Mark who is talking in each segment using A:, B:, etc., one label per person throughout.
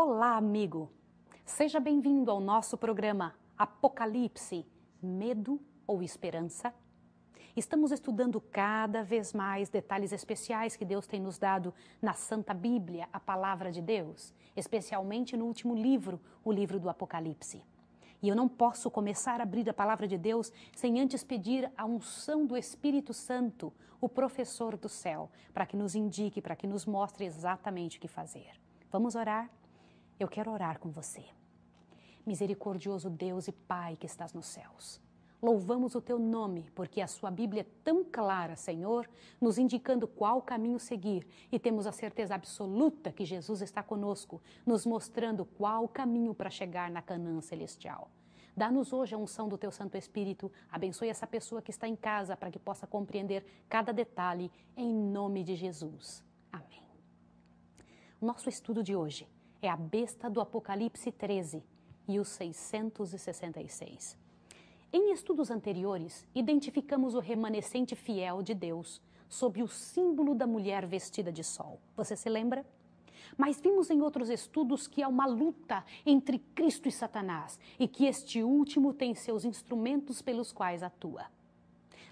A: Olá, amigo! Seja bem-vindo ao nosso programa Apocalipse, Medo ou Esperança? Estamos estudando cada vez mais detalhes especiais que Deus tem nos dado na Santa Bíblia, a Palavra de Deus, especialmente no último livro, o livro do Apocalipse. E eu não posso começar a abrir a Palavra de Deus sem antes pedir a unção do Espírito Santo, o professor do céu, para que nos indique, para que nos mostre exatamente o que fazer. Vamos orar? Eu quero orar com você. Misericordioso Deus e Pai que estás nos céus, louvamos o Teu nome, porque a Sua Bíblia é tão clara, Senhor, nos indicando qual caminho seguir, e temos a certeza absoluta que Jesus está conosco, nos mostrando qual caminho para chegar na Canaã celestial. Dá-nos hoje a unção do Teu Santo Espírito, abençoe essa pessoa que está em casa para que possa compreender cada detalhe, em nome de Jesus. Amém. O nosso estudo de hoje é a besta do Apocalipse 13 e os 666. Em estudos anteriores, identificamos o remanescente fiel de Deus sob o símbolo da mulher vestida de sol. Você se lembra? Mas vimos em outros estudos que há uma luta entre Cristo e Satanás e que este último tem seus instrumentos pelos quais atua.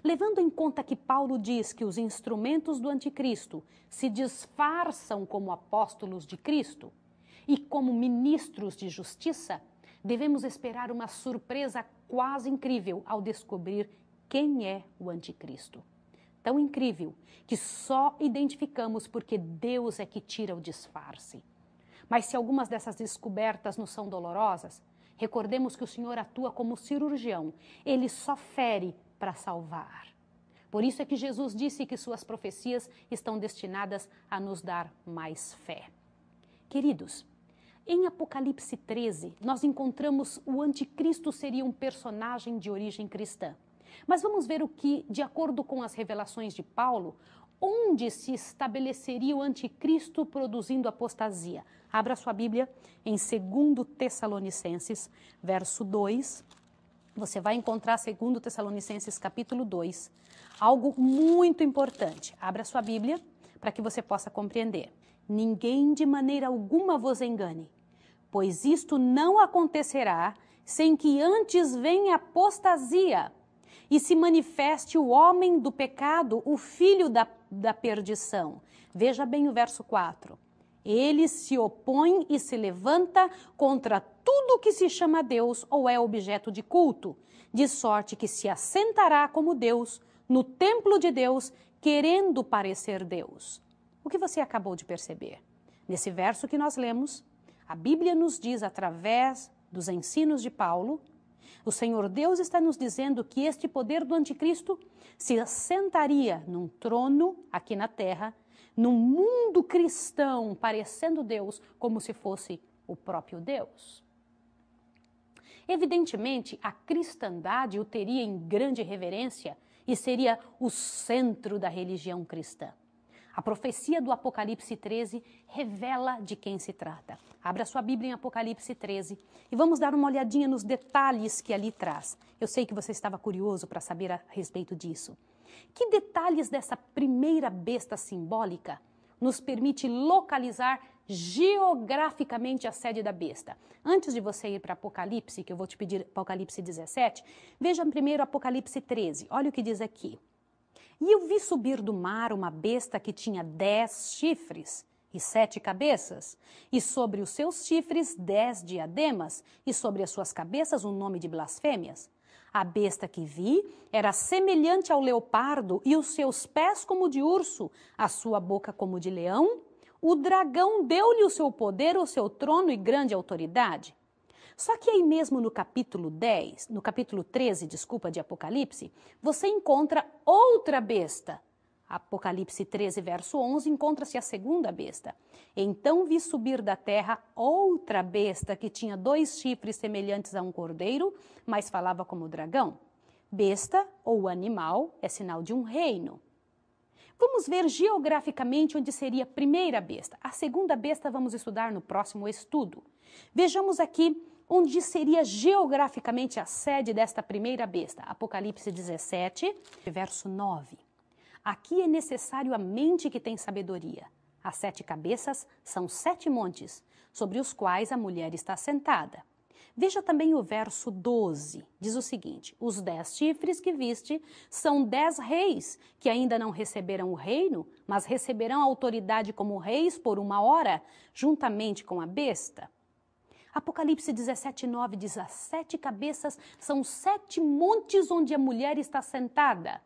A: Levando em conta que Paulo diz que os instrumentos do anticristo se disfarçam como apóstolos de Cristo e como ministros de justiça, devemos esperar uma surpresa quase incrível ao descobrir quem é o anticristo. Tão incrível que só identificamos porque Deus é que tira o disfarce. Mas se algumas dessas descobertas nos são dolorosas, recordemos que o Senhor atua como cirurgião. Ele só fere para salvar. Por isso é que Jesus disse que suas profecias estão destinadas a nos dar mais fé. Queridos, em Apocalipse 13, nós encontramos o anticristo seria um personagem de origem cristã. Mas vamos ver o que, de acordo com as revelações de Paulo, onde se estabeleceria o anticristo produzindo apostasia. Abra sua Bíblia em 2 Tessalonicenses, verso 2. Você vai encontrar 2 Tessalonicenses, capítulo 2, algo muito importante. Abra sua Bíblia para que você possa compreender. Ninguém de maneira alguma vos engane, pois isto não acontecerá sem que antes venha apostasia e se manifeste o homem do pecado, o filho da perdição. Veja bem o verso 4. Ele se opõe e se levanta contra tudo que se chama Deus ou é objeto de culto, de sorte que se assentará como Deus no templo de Deus, querendo parecer Deus. O que você acabou de perceber? Nesse verso que nós lemos, a Bíblia nos diz, através dos ensinos de Paulo, o Senhor Deus está nos dizendo que este poder do anticristo se assentaria num trono aqui na terra, num mundo cristão, parecendo Deus, como se fosse o próprio Deus. Evidentemente, a cristandade o teria em grande reverência e seria o centro da religião cristã. A profecia do Apocalipse 13 revela de quem se trata. Abra sua Bíblia em Apocalipse 13 e vamos dar uma olhadinha nos detalhes que ali traz. Eu sei que você estava curioso para saber a respeito disso. Que detalhes dessa primeira besta simbólica nos permite localizar geograficamente a sede da besta? Antes de você ir para Apocalipse, que eu vou te pedir Apocalipse 17, veja primeiro Apocalipse 13. Olha o que diz aqui. E eu vi subir do mar uma besta que tinha 10 chifres e 7 cabeças, e sobre os seus chifres 10 diademas, e sobre as suas cabeças um nome de blasfêmias. A besta que vi era semelhante ao leopardo, e os seus pés como de urso, a sua boca como de leão. O dragão deu-lhe o seu poder, o seu trono e grande autoridade. Só que aí mesmo no capítulo 13, de Apocalipse, você encontra outra besta. Apocalipse 13, verso 11, encontra-se a segunda besta. Então vi subir da terra outra besta que tinha 2 chifres semelhantes a um cordeiro, mas falava como dragão. Besta, ou animal, é sinal de um reino. Vamos ver geograficamente onde seria a primeira besta. A segunda besta vamos estudar no próximo estudo. Vejamos aqui onde seria geograficamente a sede desta primeira besta. Apocalipse 17, verso 9. Aqui é necessário a mente que tem sabedoria. As 7 cabeças são 7 montes, sobre os quais a mulher está sentada. Veja também o verso 12, diz o seguinte: os 10 chifres que viste são 10 reis, que ainda não receberam o reino, mas receberão autoridade como reis por 1 hora, juntamente com a besta. Apocalipse 17:9 diz: as 7 cabeças são 7 montes onde a mulher está sentada.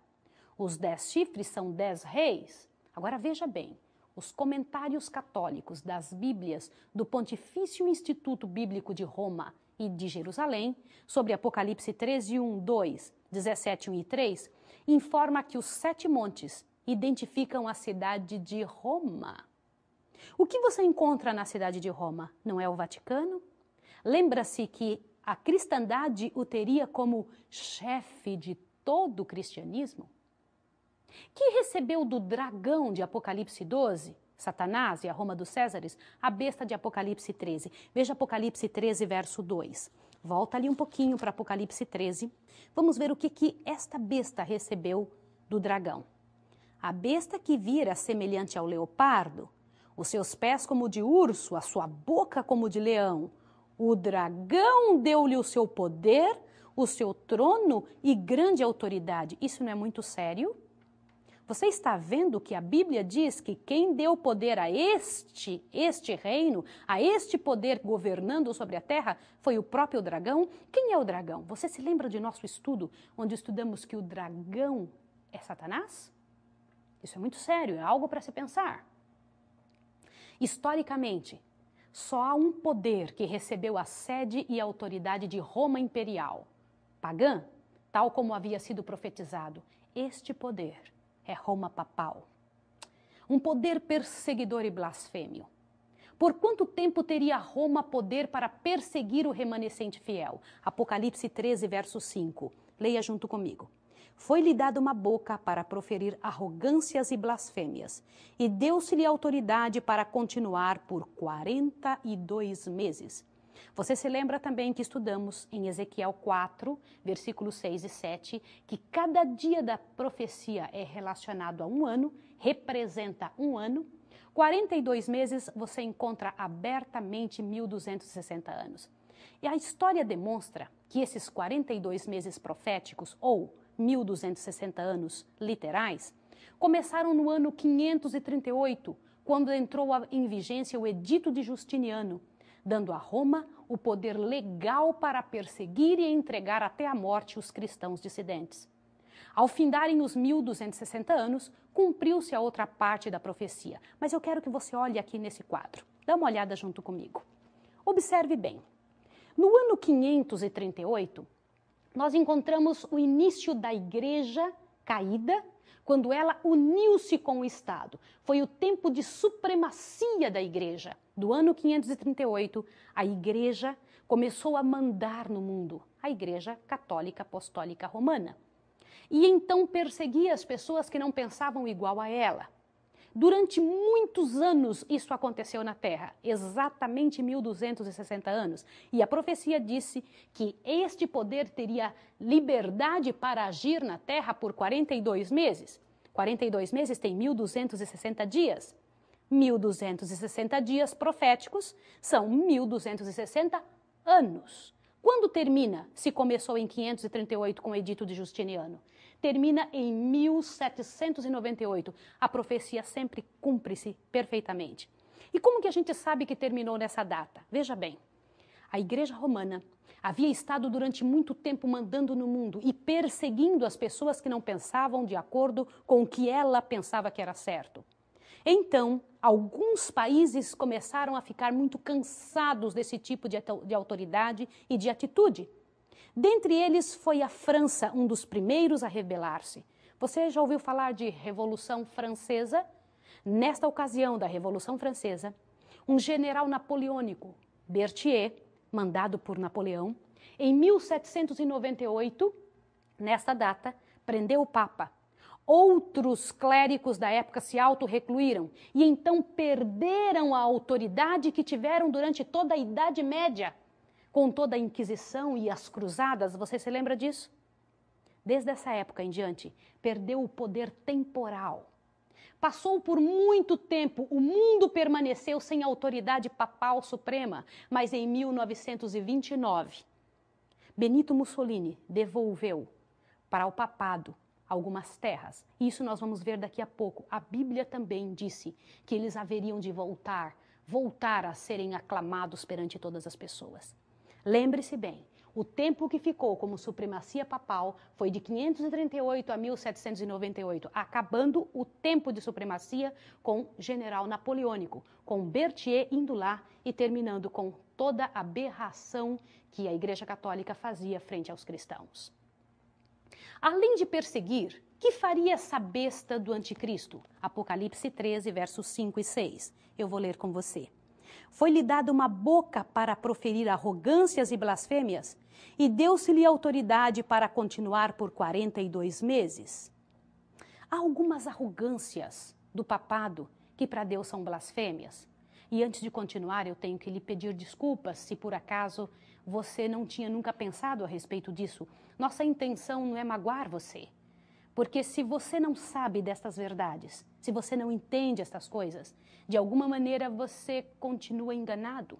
A: Os 10 chifres são 10 reis. Agora veja bem, os comentários católicos das Bíblias do Pontifício Instituto Bíblico de Roma e de Jerusalém, sobre Apocalipse 13:1, 2, 17:1 e 3, informa que os 7 montes identificam a cidade de Roma. O que você encontra na cidade de Roma? Não é o Vaticano? Lembra-se que a cristandade o teria como chefe de todo o cristianismo? Que recebeu do dragão de Apocalipse 12, Satanás e a Roma dos Césares, a besta de Apocalipse 13. Veja Apocalipse 13, verso 2. Volta ali um pouquinho para Apocalipse 13. Vamos ver o que esta besta recebeu do dragão. A besta que vira semelhante ao leopardo, os seus pés como de urso, a sua boca como de leão. O dragão deu-lhe o seu poder, o seu trono e grande autoridade. Isso não é muito sério? Você está vendo que a Bíblia diz que quem deu poder a este reino, a este poder governando sobre a terra, foi o próprio dragão? Quem é o dragão? Você se lembra de nosso estudo, onde estudamos que o dragão é Satanás? Isso é muito sério, é algo para se pensar. Historicamente, só há um poder que recebeu a sede e a autoridade de Roma imperial, pagã, tal como havia sido profetizado. Este poder é Roma papal. Um poder perseguidor e blasfêmio. Por quanto tempo teria Roma poder para perseguir o remanescente fiel? Apocalipse 13, verso 5. Leia junto comigo. Foi-lhe dada uma boca para proferir arrogâncias e blasfêmias, e deu-se-lhe autoridade para continuar por 42 meses. Você se lembra também que estudamos em Ezequiel 4, versículos 6 e 7, que cada dia da profecia é relacionado a um ano, representa um ano. 42 meses você encontra abertamente 1260 anos. E a história demonstra que esses 42 meses proféticos, ou 1260 anos literais, começaram no ano 538, quando entrou em vigência o Edito de Justiniano, dando a Roma o poder legal para perseguir e entregar até a morte os cristãos dissidentes. Ao findarem os 1260 anos, cumpriu-se a outra parte da profecia. Mas eu quero que você olhe aqui nesse quadro. Dá uma olhada junto comigo. Observe bem. No ano 538, nós encontramos o início da igreja caída, quando ela uniu-se com o Estado. Foi o tempo de supremacia da igreja. Do ano 538, a igreja começou a mandar no mundo, a igreja católica apostólica romana. E então perseguia as pessoas que não pensavam igual a ela. Durante muitos anos isso aconteceu na Terra, exatamente 1260 anos. E a profecia disse que este poder teria liberdade para agir na Terra por 42 meses. 42 meses tem 1260 dias. 1260 dias proféticos são 1260 anos. Quando termina, se começou em 538 com o Edito de Justiniano? Termina em 1798. A profecia sempre cumpre-se perfeitamente. E como que a gente sabe que terminou nessa data? Veja bem, a Igreja Romana havia estado durante muito tempo mandando no mundo e perseguindo as pessoas que não pensavam de acordo com o que ela pensava que era certo. Então, alguns países começaram a ficar muito cansados desse tipo de autoridade e de atitude. Dentre eles foi a França, um dos primeiros a rebelar-se. Você já ouviu falar de Revolução Francesa? Nesta ocasião da Revolução Francesa, um general napoleônico, Berthier, mandado por Napoleão, em 1798, nesta data, prendeu o Papa. Outros clérigos da época se autorrecluíram e então perderam a autoridade que tiveram durante toda a Idade Média, com toda a Inquisição e as Cruzadas. Você se lembra disso? Desde essa época em diante, perdeu o poder temporal. Passou por muito tempo, o mundo permaneceu sem autoridade papal suprema, mas em 1929, Benito Mussolini devolveu para o papado algumas terras. Isso nós vamos ver daqui a pouco. A Bíblia também disse que eles haveriam de voltar a serem aclamados perante todas as pessoas. Lembre-se bem, o tempo que ficou como supremacia papal foi de 538 a 1798, acabando o tempo de supremacia com general napoleônico, com Berthier indo lá e terminando com toda a aberração que a Igreja Católica fazia frente aos cristãos. Além de perseguir, que faria essa besta do anticristo? Apocalipse 13, versos 5 e 6. Eu vou ler com você. Foi-lhe dada uma boca para proferir arrogâncias e blasfêmias, e deu-se-lhe autoridade para continuar por 42 meses. Há algumas arrogâncias do papado que para Deus são blasfêmias. E antes de continuar, eu tenho que lhe pedir desculpas se por acaso você não tinha nunca pensado a respeito disso. Nossa intenção não é magoar você. Porque se você não sabe destas verdades, se você não entende estas coisas, de alguma maneira você continua enganado.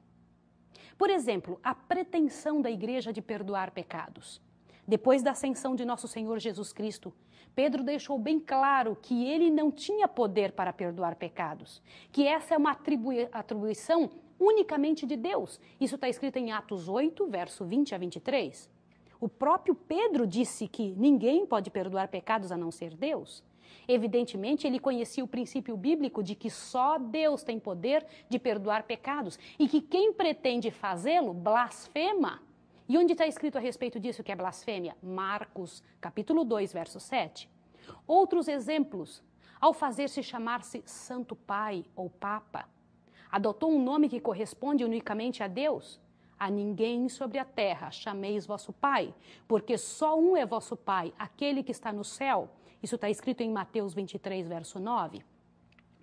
A: Por exemplo, a pretensão da igreja de perdoar pecados. Depois da ascensão de nosso Senhor Jesus Cristo, Pedro deixou bem claro que ele não tinha poder para perdoar pecados, que essa é uma atribuição unicamente de Deus. Isso está escrito em Atos 8, verso 20 a 23. O próprio Pedro disse que ninguém pode perdoar pecados a não ser Deus. Evidentemente, ele conhecia o princípio bíblico de que só Deus tem poder de perdoar pecados e que quem pretende fazê-lo blasfema. E onde está escrito a respeito disso que é blasfêmia? Marcos, capítulo 2, verso 7. Outros exemplos, ao fazer-se chamar-se Santo Pai ou Papa, adotou um nome que corresponde unicamente a Deus. A ninguém sobre a terra chameis vosso Pai, porque só um é vosso Pai, aquele que está no céu. Isso está escrito em Mateus 23, verso 9.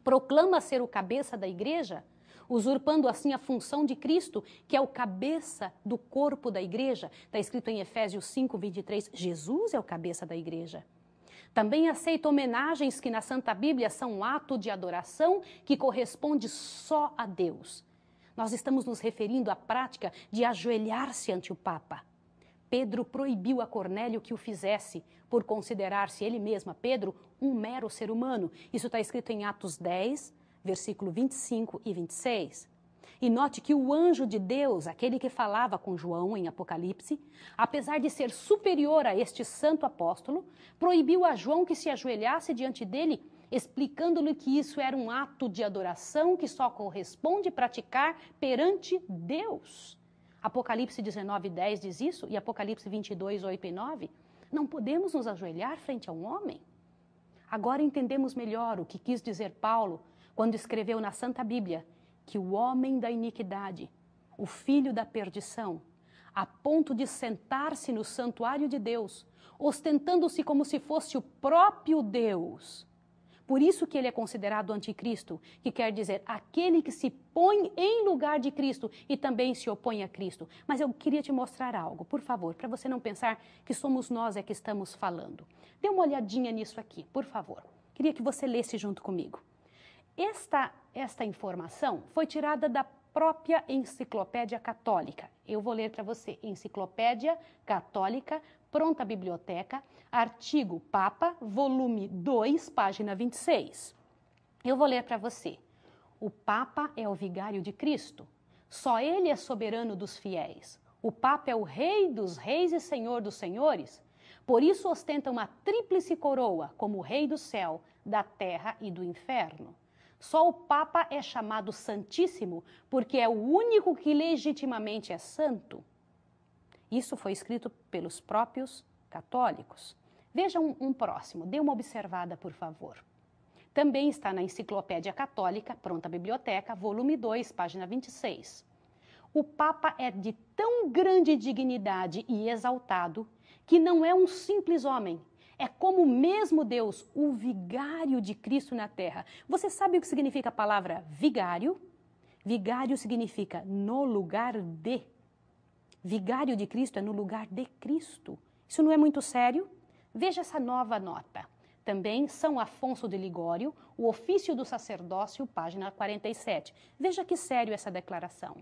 A: Proclama ser o cabeça da igreja, usurpando assim a função de Cristo, que é o cabeça do corpo da igreja. Está escrito em Efésios 5, 23, Jesus é o cabeça da igreja. Também aceita homenagens que na Santa Bíblia são um ato de adoração que corresponde só a Deus. Nós estamos nos referindo à prática de ajoelhar-se ante o Papa. Pedro proibiu a Cornélio que o fizesse, por considerar-se ele mesmo, Pedro, um mero ser humano. Isso está escrito em Atos 10, versículo 25 e 26. E note que o anjo de Deus, aquele que falava com João em Apocalipse, apesar de ser superior a este santo apóstolo, proibiu a João que se ajoelhasse diante dele, explicando-lhe que isso era um ato de adoração que só corresponde praticar perante Deus. Apocalipse 19, 10 diz isso, e Apocalipse 22, 8 e 9. Não podemos nos ajoelhar frente a um homem. Agora entendemos melhor o que quis dizer Paulo quando escreveu na Santa Bíblia que o homem da iniquidade, o filho da perdição, a ponto de sentar-se no santuário de Deus, ostentando-se como se fosse o próprio Deus. Por isso que ele é considerado anticristo, que quer dizer aquele que se põe em lugar de Cristo e também se opõe a Cristo. Mas eu queria te mostrar algo, por favor, para você não pensar que somos nós que estamos falando. Dê uma olhadinha nisso aqui, por favor. Queria que você lesse junto comigo. Esta informação foi tirada da própria Enciclopédia Católica. Eu vou ler para você. Enciclopédia Católica, Pronta Biblioteca, artigo Papa, volume 2, página 26. Eu vou ler para você. O Papa é o vigário de Cristo. Só ele é soberano dos fiéis. O Papa é o Rei dos reis e Senhor dos senhores. Por isso ostenta uma tríplice coroa como Rei do céu, da terra e do inferno. Só o Papa é chamado Santíssimo, porque é o único que legitimamente é santo. Isso foi escrito pelos próprios católicos. Veja um próximo, dê uma observada, por favor. Também está na Enciclopédia Católica, Pronta Biblioteca, volume 2, página 26. O Papa é de tão grande dignidade e exaltado que não é um simples homem. É como mesmo Deus, o vigário de Cristo na terra. Você sabe o que significa a palavra vigário? Vigário significa no lugar de. Vigário de Cristo é no lugar de Cristo. Isso não é muito sério? Veja essa nova nota. Também São Afonso de Ligório, O Ofício do Sacerdócio, página 47. Veja que sério essa declaração.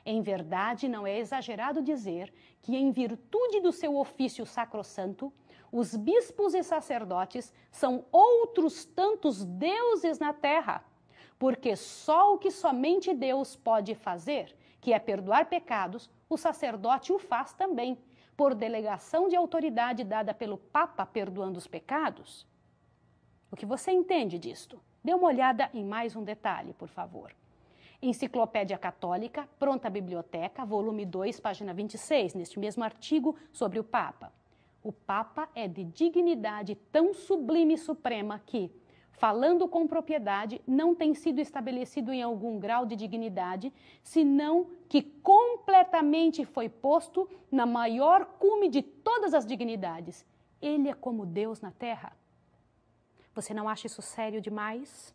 A: Em verdade, não é exagerado dizer que, em virtude do seu ofício sacrossanto, os bispos e sacerdotes são outros tantos deuses na terra, porque só o que somente Deus pode fazer, que é perdoar pecados, o sacerdote o faz também, por delegação de autoridade dada pelo Papa perdoando os pecados. O que você entende disto? Dê uma olhada em mais um detalhe, por favor. Enciclopédia Católica, Pronta Biblioteca, volume 2, página 26, neste mesmo artigo sobre o Papa. O Papa é de dignidade tão sublime e suprema que, falando com propriedade, não tem sido estabelecido em algum grau de dignidade, senão que completamente foi posto na maior cume de todas as dignidades. Ele é como Deus na terra. Você não acha isso sério demais?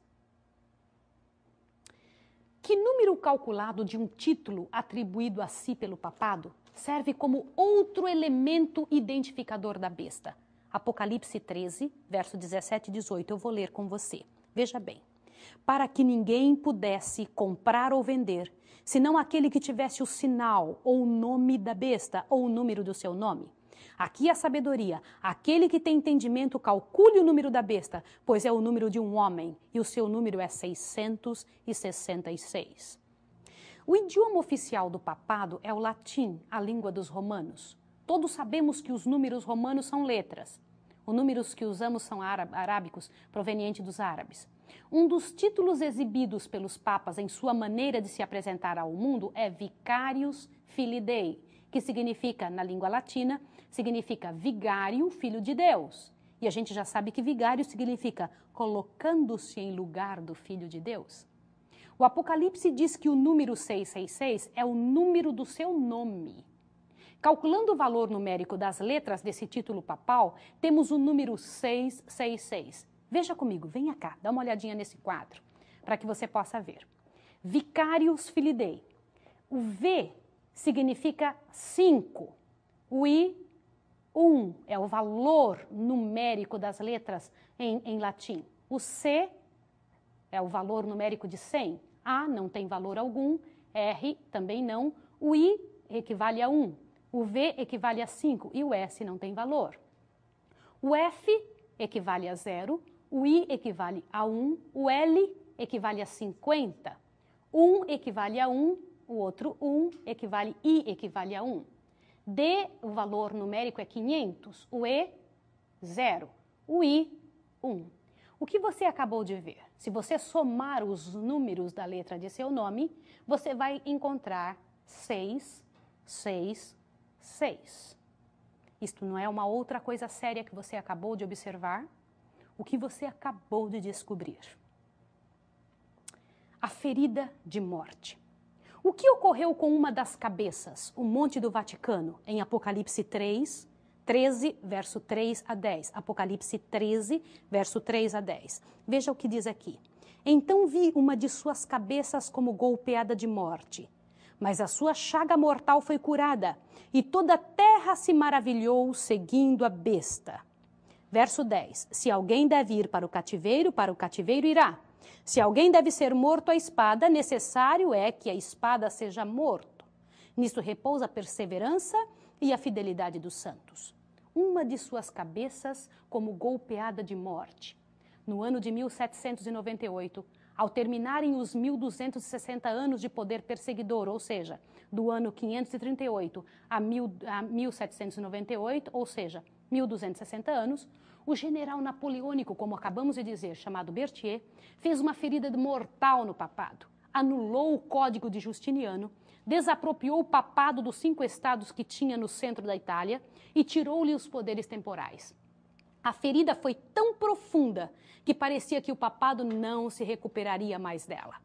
A: Que número calculado de um título atribuído a si pelo papado serve como outro elemento identificador da besta? Apocalipse 13, verso 17 e 18, eu vou ler com você. Veja bem. Para que ninguém pudesse comprar ou vender, senão aquele que tivesse o sinal ou o nome da besta ou o número do seu nome. Aqui a sabedoria. Aquele que tem entendimento calcule o número da besta, pois é o número de um homem, e o seu número é 666. O idioma oficial do papado é o latim, a língua dos romanos. Todos sabemos que os números romanos são letras. Os números que usamos são arábicos, provenientes dos árabes. Um dos títulos exibidos pelos papas em sua maneira de se apresentar ao mundo é Vicarius Filii Dei, que significa, na língua latina, significa vigário, filho de Deus. E a gente já sabe que vigário significa colocando-se em lugar do Filho de Deus. O Apocalipse diz que o número 666 é o número do seu nome. Calculando o valor numérico das letras desse título papal, temos o número 666. Veja comigo, venha cá, dá uma olhadinha nesse quadro, para que você possa ver. Vicarius Filii Dei. O V significa 5. O I, 1, é o valor numérico das letras em latim. O C é o valor numérico de 100. A não tem valor algum, R também não. O I equivale a 1. O V equivale a 5 e o S não tem valor. O F equivale a 0, o I equivale a 1, o L equivale a 50. 1 equivale a 1, o outro 1 equivale, I equivale a 1. D, o valor numérico é 500, o E, 0, o I, 1. O que você acabou de ver? Se você somar os números da letra de seu nome, você vai encontrar 6, 6, 6. Isto não é uma outra coisa séria que você acabou de observar? O que você acabou de descobrir? A ferida de morte. O que ocorreu com uma das cabeças, o Monte do Vaticano, em Apocalipse 3, 13, verso 3 a 10. Apocalipse 13, verso 3 a 10. Veja o que diz aqui. Então vi uma de suas cabeças como golpeada de morte, mas a sua chaga mortal foi curada, e toda a terra se maravilhou seguindo a besta. Verso 10. Se alguém deve ir para o cativeiro irá. Se alguém deve ser morto à espada, necessário é que a espada seja morto. Nisto repousa a perseverança e a fidelidade dos santos. Uma de suas cabeças como golpeada de morte. No ano de 1798, ao terminarem os 1260 anos de poder perseguidor, ou seja, do ano 538 a 1798, ou seja, 1260 anos, o general napoleônico, como acabamos de dizer, chamado Berthier, fez uma ferida mortal no papado, anulou o Código de Justiniano, desapropriou o papado dos 5 estados que tinha no centro da Itália e tirou-lhe os poderes temporais. A ferida foi tão profunda que parecia que o papado não se recuperaria mais dela.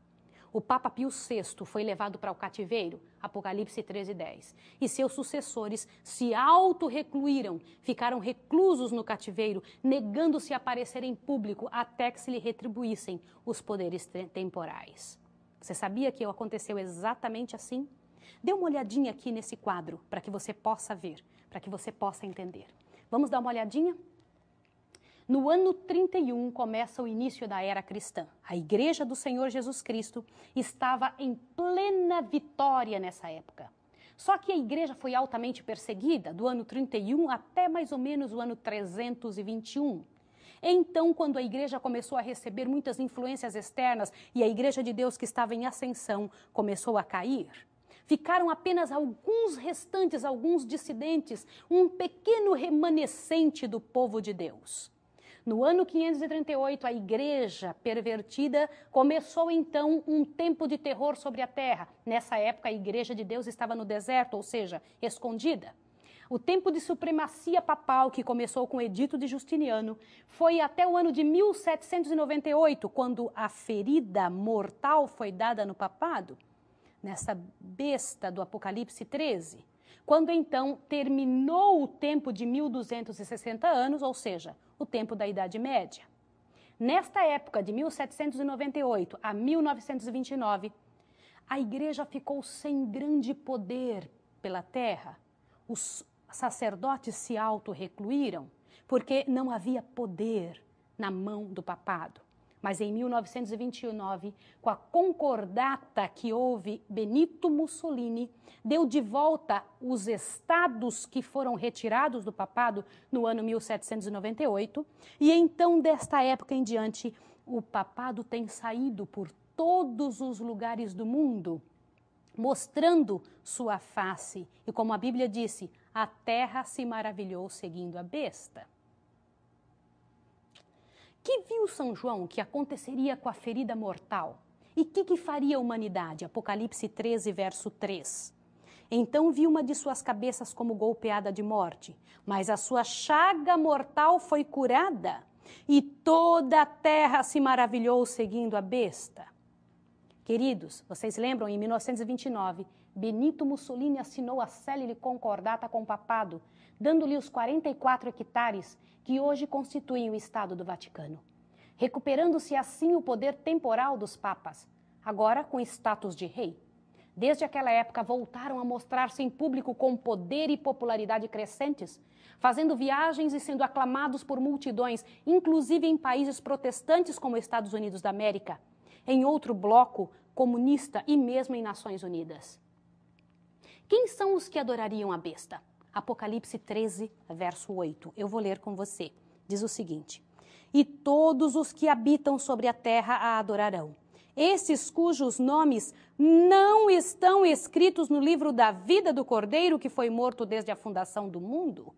A: O Papa Pio VI foi levado para o cativeiro, Apocalipse 13:10, e seus sucessores se auto-recluíram, ficaram reclusos no cativeiro, negando-se a aparecer em público até que se lhe retribuíssem os poderes temporais. Você sabia que aconteceu exatamente assim? Dê uma olhadinha aqui nesse quadro para que você possa ver, para que você possa entender. Vamos dar uma olhadinha? No ano 31 começa o início da era cristã. A Igreja do Senhor Jesus Cristo estava em plena vitória nessa época. Só que a igreja foi altamente perseguida do ano 31 até mais ou menos o ano 321. Então, quando a igreja começou a receber muitas influências externas e a igreja de Deus que estava em ascensão começou a cair, ficaram apenas alguns restantes, alguns dissidentes, um pequeno remanescente do povo de Deus. No ano 538, a igreja pervertida começou então um tempo de terror sobre a terra. Nessa época, a igreja de Deus estava no deserto, ou seja, escondida. O tempo de supremacia papal, que começou com o Edito de Justiniano, foi até o ano de 1798, quando a ferida mortal foi dada no papado, nessa besta do Apocalipse 13. Quando então terminou o tempo de 1260 anos, ou seja, o tempo da Idade Média. Nesta época, de 1798 a 1929, a igreja ficou sem grande poder pela terra. Os sacerdotes se auto-recluíram porque não havia poder na mão do papado. Mas em 1929, com a concordata que houve, Benito Mussolini deu de volta os estados que foram retirados do papado no ano 1798, e então, desta época em diante, o papado tem saído por todos os lugares do mundo, mostrando sua face. E como a Bíblia disse, a terra se maravilhou seguindo a besta. Que viu São João que aconteceria com a ferida mortal? E que faria a humanidade? Apocalipse 13, verso 3. Então vi uma de suas cabeças como golpeada de morte, mas a sua chaga mortal foi curada, e toda a terra se maravilhou seguindo a besta. Queridos, vocês lembram, em 1929, Benito Mussolini assinou a célere concordata com o papado, dando-lhe os 44 hectares que hoje constituem o Estado do Vaticano, recuperando-se assim o poder temporal dos papas, agora com status de rei. Desde aquela época voltaram a mostrar-se em público com poder e popularidade crescentes, fazendo viagens e sendo aclamados por multidões, inclusive em países protestantes como Estados Unidos da América, em outro bloco comunista e mesmo em Nações Unidas. Quem são os que adorariam a besta? Apocalipse 13, verso 8. Eu vou ler com você. Diz o seguinte: e todos os que habitam sobre a terra a adorarão, esses cujos nomes não estão escritos no livro da vida do Cordeiro, que foi morto desde a fundação do mundo.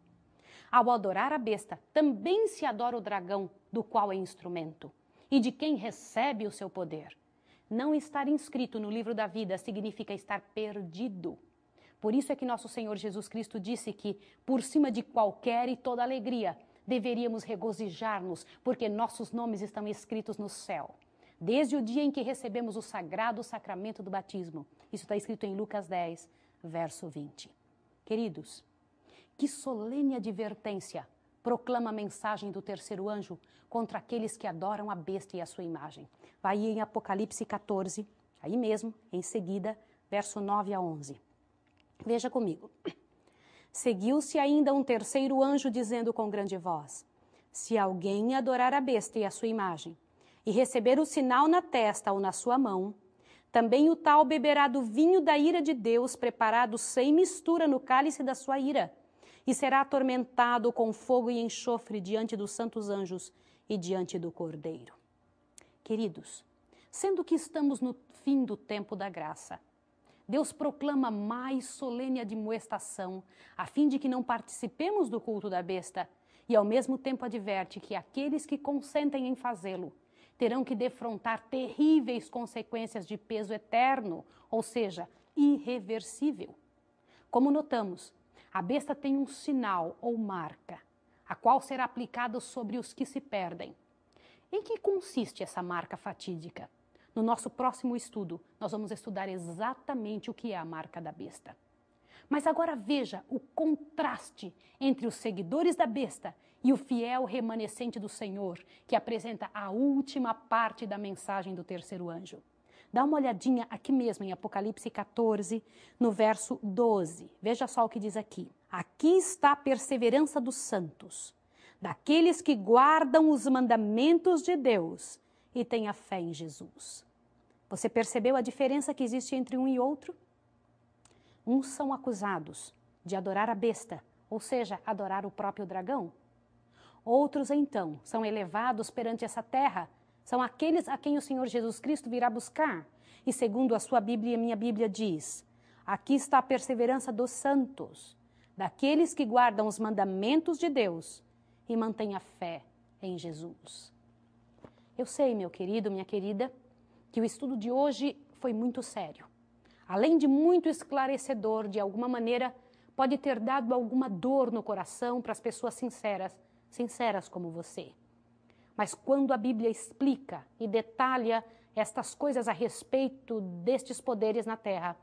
A: Ao adorar a besta, também se adora o dragão, do qual é instrumento, e de quem recebe o seu poder. Não estar inscrito no livro da vida significa estar perdido. Por isso é que nosso Senhor Jesus Cristo disse que, por cima de qualquer e toda alegria, deveríamos regozijar-nos, porque nossos nomes estão escritos no céu. Desde o dia em que recebemos o sagrado sacramento do batismo. Isso está escrito em Lucas 10, verso 20. Queridos, que solene advertência proclama a mensagem do terceiro anjo contra aqueles que adoram a besta e a sua imagem. Vai em Apocalipse 14, aí mesmo, em seguida, verso 9 a 11. Veja comigo. Seguiu-se ainda um terceiro anjo dizendo com grande voz: se alguém adorar a besta e a sua imagem, e receber o sinal na testa ou na sua mão, também o tal beberá do vinho da ira de Deus, preparado sem mistura no cálice da sua ira, e será atormentado com fogo e enxofre diante dos santos anjos e diante do Cordeiro. Queridos, sendo que estamos no fim do tempo da graça, Deus proclama mais solene admoestação, a fim de que não participemos do culto da besta, e ao mesmo tempo adverte que aqueles que consentem em fazê-lo terão que defrontar terríveis consequências de peso eterno, ou seja, irreversível. Como notamos, a besta tem um sinal ou marca, a qual será aplicada sobre os que se perdem. Em que consiste essa marca fatídica? No nosso próximo estudo, nós vamos estudar exatamente o que é a marca da besta. Mas agora veja o contraste entre os seguidores da besta e o fiel remanescente do Senhor, que apresenta a última parte da mensagem do terceiro anjo. Dá uma olhadinha aqui mesmo em Apocalipse 14, no verso 12. Veja só o que diz aqui. Aqui está a perseverança dos santos. daqueles que guardam os mandamentos de Deus e têm a fé em Jesus. Você percebeu a diferença que existe entre um e outro? Uns são acusados de adorar a besta, ou seja, adorar o próprio dragão. Outros, então, são elevados perante essa terra, são aqueles a quem o Senhor Jesus Cristo virá buscar. E segundo a sua Bíblia e a minha Bíblia diz, aqui está a perseverança dos santos, daqueles que guardam os mandamentos de Deus e mantêm a fé em Jesus. Eu sei, meu querido, minha querida, que o estudo de hoje foi muito sério. Além de muito esclarecedor, de alguma maneira, pode ter dado alguma dor no coração para as pessoas sinceras como você. Mas quando a Bíblia explica e detalha estas coisas a respeito destes poderes na terra,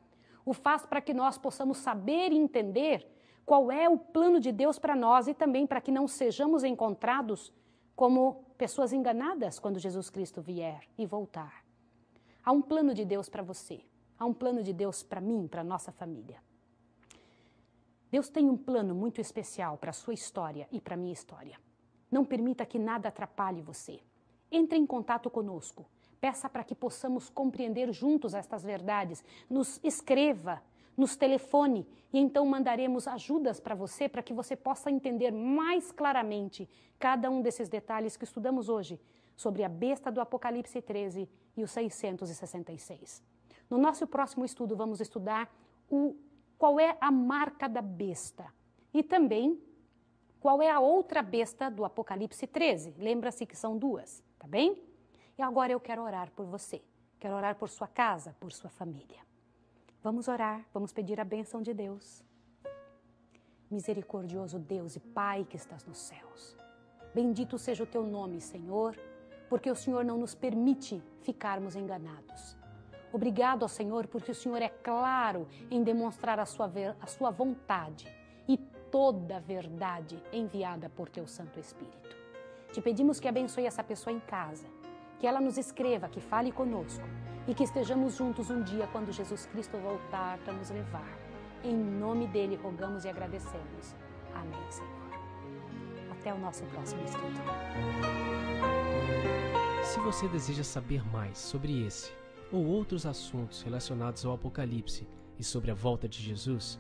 A: o faz para que nós possamos saber e entender qual é o plano de Deus para nós e também para que não sejamos encontrados como pessoas enganadas quando Jesus Cristo vier e voltar. Há um plano de Deus para você, há um plano de Deus para mim, para a nossa família. Deus tem um plano muito especial para a sua história e para a minha história. Não permita que nada atrapalhe você. Entre em contato conosco. Peça para que possamos compreender juntos estas verdades. Nos escreva, nos telefone e então mandaremos ajudas para você para que você possa entender mais claramente cada um desses detalhes que estudamos hoje sobre a besta do Apocalipse 13 e o 666. No nosso próximo estudo vamos estudar qual é a marca da besta e também qual é a outra besta do Apocalipse 13. Lembra-se que são duas, tá bem? E agora eu quero orar por você. Quero orar por sua casa, por sua família. Vamos orar, vamos pedir a bênção de Deus. Misericordioso Deus e Pai que estás nos céus. Bendito seja o teu nome, Senhor, porque o Senhor não nos permite ficarmos enganados. Obrigado ao Senhor, porque o Senhor é claro em demonstrar a sua vontade e toda a verdade enviada por teu Santo Espírito. Te pedimos que abençoe essa pessoa em casa, que ela nos escreva, que fale conosco e que estejamos juntos um dia quando Jesus Cristo voltar para nos levar. Em nome dele rogamos e agradecemos. Amém, Senhor. Até o nosso próximo estudo.
B: Se você deseja saber mais sobre esse ou outros assuntos relacionados ao Apocalipse e sobre a volta de Jesus,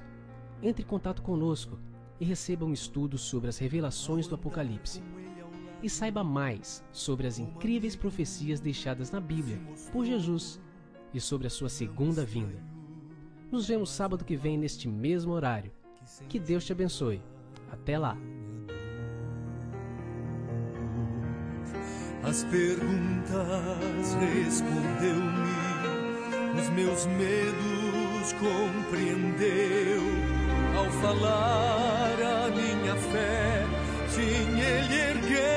B: entre em contato conosco e receba um estudo sobre as revelações do Apocalipse. E saiba mais sobre as incríveis profecias deixadas na Bíblia por Jesus e sobre a sua segunda vinda. Nos vemos sábado que vem neste mesmo horário. Que Deus te abençoe. Até lá!
C: As perguntas respondeu-me, os meus medos compreendeu. Ao falar a minha fé, sim, ele ergueu.